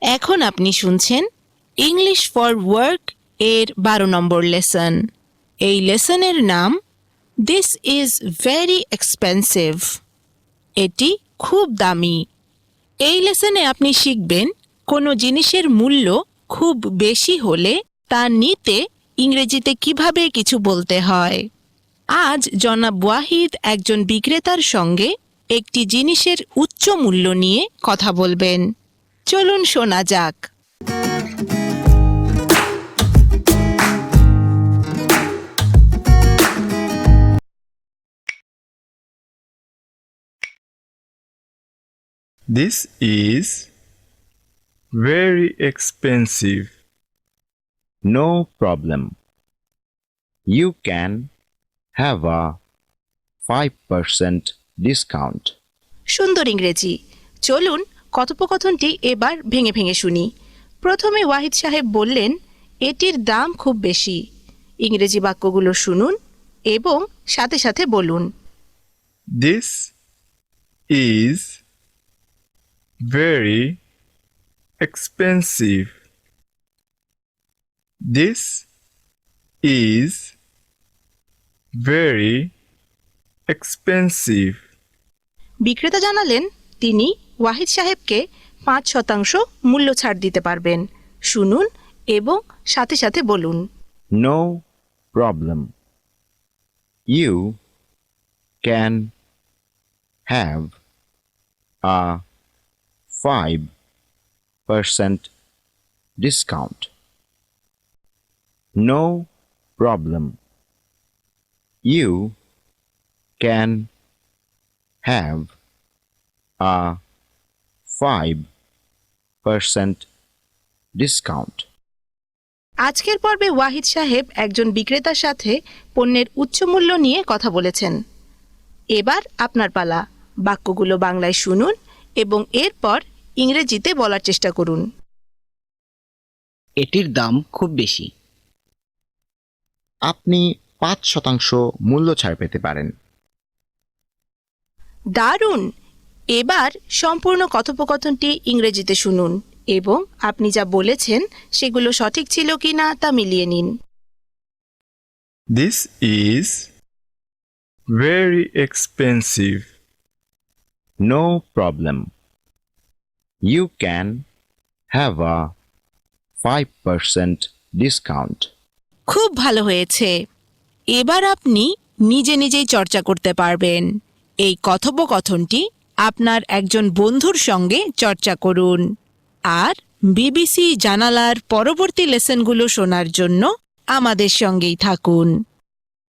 এখন আপনি শুনছেন ইংলিশ ফর ওয়ার্ক এর 12 নম্বর লেসন। এই লেসনের নাম দিস ইজ ভেরি এক্সপেন্সিভ। এটি খুব দামি। এই লেসনে আপনি শিখবেন কোনো জিনিসের মূল্য খুব বেশি হলে তা নিতে ইংরেজিতে কিভাবে কিছু বলতে হয়। আজ জনাব ওয়াহিদ একজন বিক্রেতার সঙ্গে একটি জিনিসের উচ্চ মূল্য নিয়ে কথা বলবেন। চলুন শোনা যাক। This is very expensive. No problem. You can have a 5% discount. সুন্দর ইংরেজি। চলুন কথোপকথনটি এবার ভেঙে ভেঙে শুনি। প্রথমে ওয়াহিদ সাহেব বললেন, এটির দাম খুব বেশি। ইংরেজি বাক্যগুলো শুনুন এবং সাথে সাথে বলুন। This is very expensive. This is very expensive. বিক্রেতা জানালেন তিনি ওয়াহিদ সাহেবকে 5% মূল্য ছাড় দিতে পারবেন। শুনুন এবং সাথে সাথে বলুন। No problem. You can have a 5% discount. No problem. You can have a 5% discount. আজকের পর্বে ওয়াহিদ সাহেব একজন বিক্রেতার সাথে পণ্যের উচ্চ মূল্য নিয়ে কথা বলেছেন। এবার আপনার পালা। বাক্যগুলো বাংলায় শুনুন এবং এরপর ইংরেজিতে বলার চেষ্টা করুন। এটির দাম খুব বেশি। আপনি 5% মূল্য ছাড় পেতে পারেন। দারুণ! এবার সম্পূর্ণ কথোপকথনটি ইংরেজিতে শুনুন এবং আপনি যা বলেছেন সেগুলো সঠিক ছিল কিনা তা মিলিয়ে নিন। This is very expensive. No problem. You can have a 5% discount. খুব ভালো হয়েছে। এবার আপনি নিজে নিজেই চর্চা করতে পারবেন। এই কথোপকথনটি আপনার একজন বন্ধুর সঙ্গে চর্চা করুন। আর বিবিসি জানালার পরবর্তী লেসনগুলো শোনার জন্য আমাদের সঙ্গেই থাকুন।